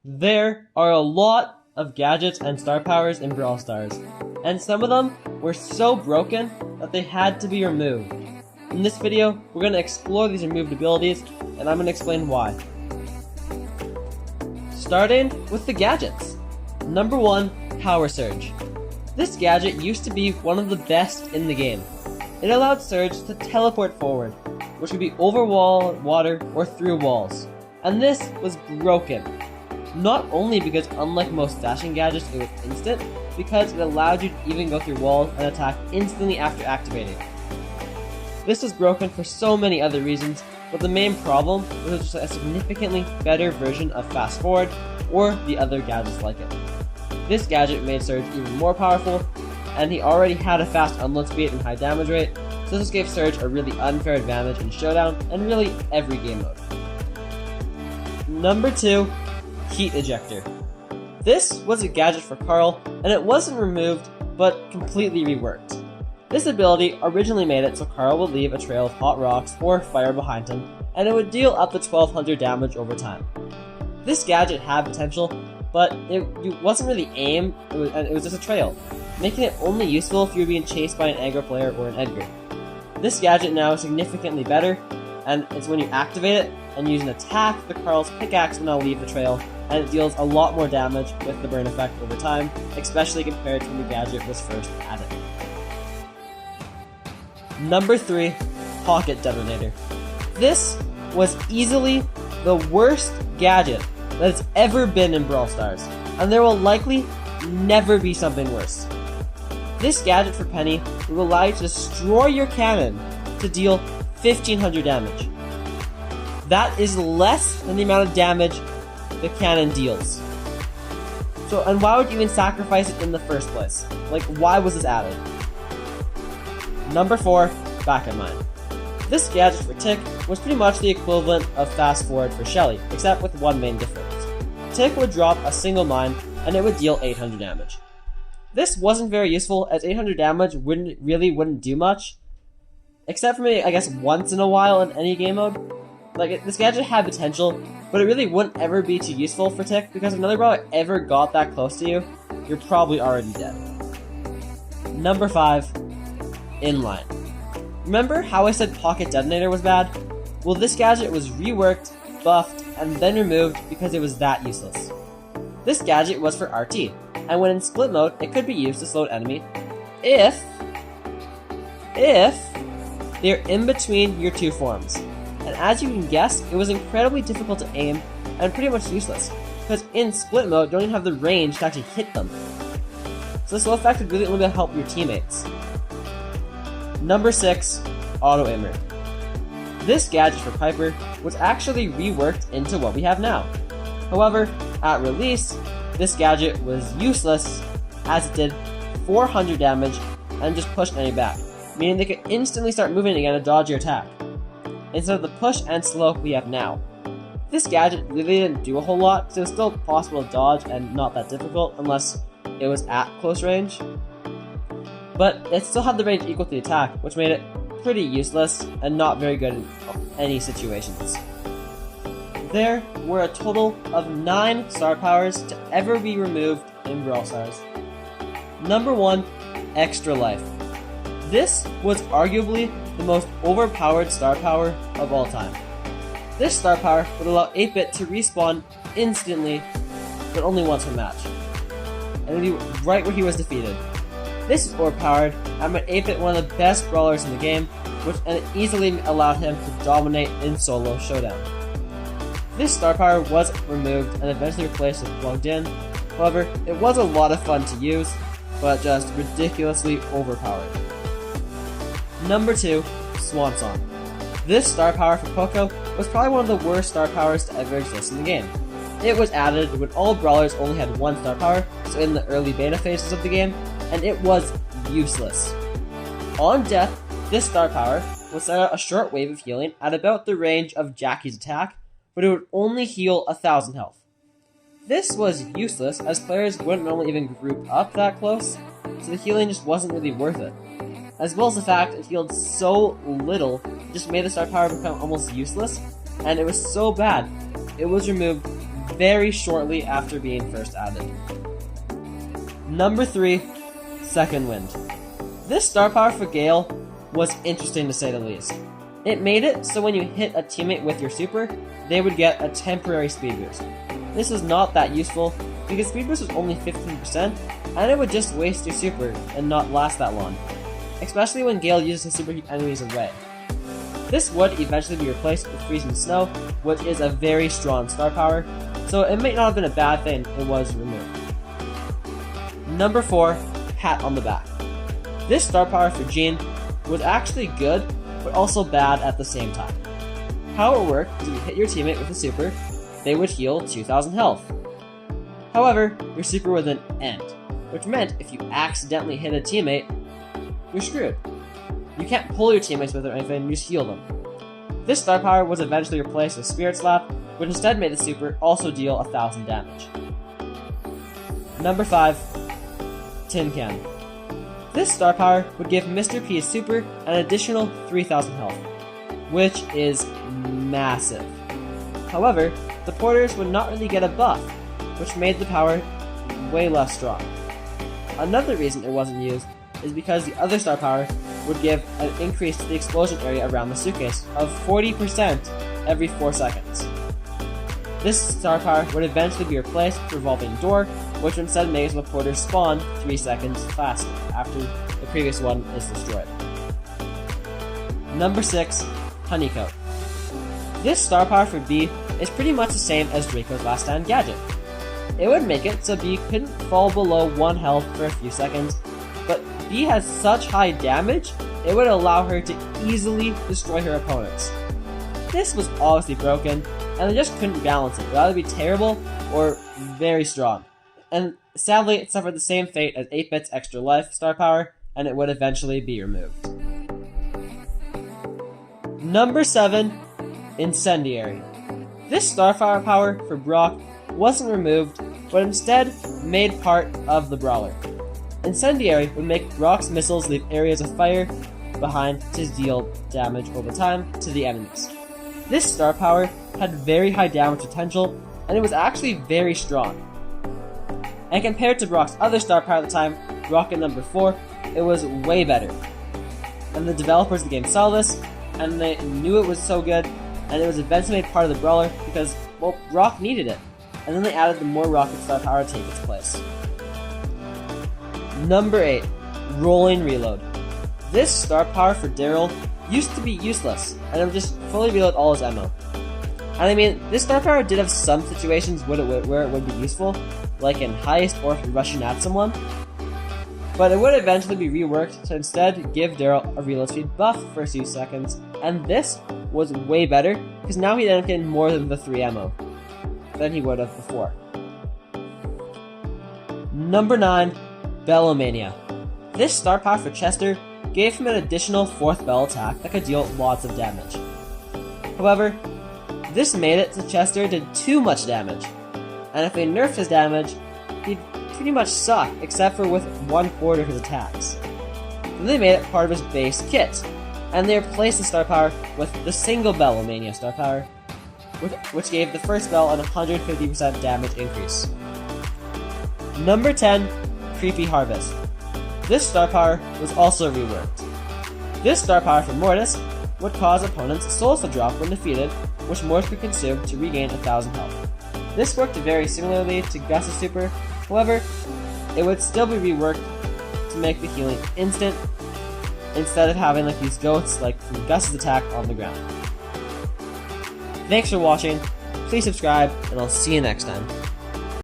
There are a lot of gadgets and star powers in Brawl Stars, and some of them were so broken that they had to be removed. In this video, we're going to explore these removed abilities, and I'm going to explain why. Starting with the gadgets. Number 1, Power Surge. This gadget used to be one of the best in the game. It allowed Surge to teleport forward, which could be over wall, water, or through walls. And this was broken. Not only because, unlike most dashing gadgets, it was instant, because it allowed you to even go through walls and attack instantly after activating. This was broken for so many other reasons, but the main problem was it was just a significantly better version of Fast Forward or the other gadgets like it. This gadget made Surge even more powerful, and he already had a fast unload speed and high damage rate, so this gave Surge a really unfair advantage in Showdown and really every game mode. Number 2, Heat Ejector. This was a gadget for Carl, and it wasn't removed, but completely reworked. This ability originally made it so Carl would leave a trail of hot rocks or fire behind him, and it would deal up to 1200 damage over time. This gadget had potential, but it wasn't really aimed, it was just a trail, making it only useful if you were being chased by an aggro player or an Edgar. This gadget now is significantly better, and it's when you activate it and use an attack, the Carl's pickaxe will now leave the trail, and it deals a lot more damage with the burn effect over time, especially compared to when the gadget was first added. Number 3, Pocket Detonator. This was easily the worst gadget that has ever been in Brawl Stars, and there will likely never be something worse. This gadget for Penny will allow you to destroy your cannon to deal 1500 damage. That is less than the amount of damage the cannon deals. So, and why would you even sacrifice it in the first place? Like, why was this added? Number 4, Backup Mine. This gadget for Tick was pretty much the equivalent of Fast Forward for Shelly, except with one main difference. Tick would drop a single mine, and it would deal 800 damage. This wasn't very useful, as 800 damage wouldn't do much, except for maybe, I guess, once in a while in any game mode. This gadget had potential, but it really wouldn't ever be too useful for Tick, because if another brawler ever got that close to you, you're probably already dead. Number 5, Inline. Remember how I said Pocket Detonator was bad? Well, this gadget was reworked, buffed, and then removed because it was that useless. This gadget was for RT, and when in split mode, it could be used to slow an enemy if they're in between your two forms. And as you can guess, it was incredibly difficult to aim and pretty much useless, because in split mode, you don't even have the range to actually hit them. So this slow effect would really only help your teammates. Number 6, Auto Aimer. This gadget for Piper was actually reworked into what we have now. However, at release, this gadget was useless as it did 400 damage and just pushed enemy back, meaning they could instantly start moving again to dodge your attack, instead of the push and slow we have now. This gadget really didn't do a whole lot, so it was still possible to dodge and not that difficult unless it was at close range. But it still had the range equal to the attack, which made it pretty useless and not very good in any situations. There were a total of 9 star powers to ever be removed in Brawl Stars. Number 1, Extra Life. This was arguably the most overpowered star power of all time. This star power would allow 8-Bit to respawn instantly, but only once per match, and it would be right where he was defeated. This is overpowered and made 8-Bit one of the best brawlers in the game, and it easily allowed him to dominate in solo showdown. This star power was removed and eventually replaced with Plugged In. However, it was a lot of fun to use, but just ridiculously overpowered. Number 2, Swan Song. This star power for Poco was probably one of the worst star powers to ever exist in the game. It was added when all brawlers only had 1 star power, so in the early beta phases of the game, and it was useless. On death, this star power would send out a short wave of healing at about the range of Jackie's attack, but it would only heal 1000 health. This was useless as players wouldn't normally even group up that close, so the healing just wasn't really worth it. As well as the fact it healed so little, it just made the star power become almost useless, and it was so bad, it was removed very shortly after being first added. Number 3, Second Wind. This star power for Gale was interesting to say the least. It made it so when you hit a teammate with your super, they would get a temporary speed boost. This was not that useful because speed boost was only 15% and it would just waste your super and not last that long, especially when Gale uses his super to keep enemies away. This would eventually be replaced with Freezing Snow, which is a very strong star power, so it may not have been a bad thing it was removed. Number 4, Pat on the Back. This star power for Jean was actually good, but also bad at the same time. How it worked is if you hit your teammate with a super, they would heal 2000 health. However, your super would then end, which meant if you accidentally hit a teammate, you're screwed. You can't pull your teammates with it or anything, you just heal them. This star power was eventually replaced with Spirit Slap, which instead made the super also deal 1000 damage. Number 5, Tin Can. This star power would give Mr. P's super an additional 3000 health, which is massive. However, the porters would not really get a buff, which made the power way less strong. Another reason it wasn't used is because the other star power would give an increase to the explosion area around the suitcase of 40% every 4 seconds. This star power would eventually be replaced with Revolving Door, which instead makes the porter spawn 3 seconds faster after the previous one is destroyed. Number 6, Honeycoat. This star power for B is pretty much the same as Draco's Last Stand Gadget. It would make it so B couldn't fall below 1 health for a few seconds, but B has such high damage, it would allow her to easily destroy her opponents. This was obviously broken, and they just couldn't balance it. It would either be terrible or very strong. And sadly, it suffered the same fate as 8-Bit's Extra Life star power, and it would eventually be removed. Number 7, Incendiary. This Starfire power for Brock wasn't removed, but instead made part of the Brawler. Incendiary would make Brock's missiles leave areas of fire behind to deal damage over time to the enemies. This star power had very high damage potential, and it was actually very strong. And compared to Brock's other star power at the time, Rocket number 4, it was way better. And the developers of the game saw this, and they knew it was so good, and it was eventually made part of the Brawler because, well, Brock needed it. And then they added the more Rocket star power to take its place. Number 8, Rolling Reload. This star power for Daryl used to be useless, and it would just fully reload all his ammo. And I mean, this star power did have some situations where it would be useful, like in Heist or if you're rushing at someone, but it would eventually be reworked to instead give Daryl a reload speed buff for a few seconds, and this was way better, because now he ended up getting more than the 3 ammo than he would have before. Number 9, Bellomania. This star power for Chester gave him an additional 4th bell attack that could deal lots of damage. However, this made it so Chester did too much damage, and if they nerfed his damage, he'd pretty much suck except for with 1/4 of his attacks. Then they made it part of his base kit, and they replaced the star power with the single Bellomania star power, which gave the first bell an 150% damage increase. Number 10, Creepy Harvest. This star power was also reworked. This star power for Mortis would cause opponents' souls to drop when defeated, which Mortis could consume to regain 1000 health. This worked very similarly to Gus's super, however, it would still be reworked to make the healing instant, instead of having like these ghosts like from Gus's attack on the ground. Thanks for watching, please subscribe, and I'll see you next time.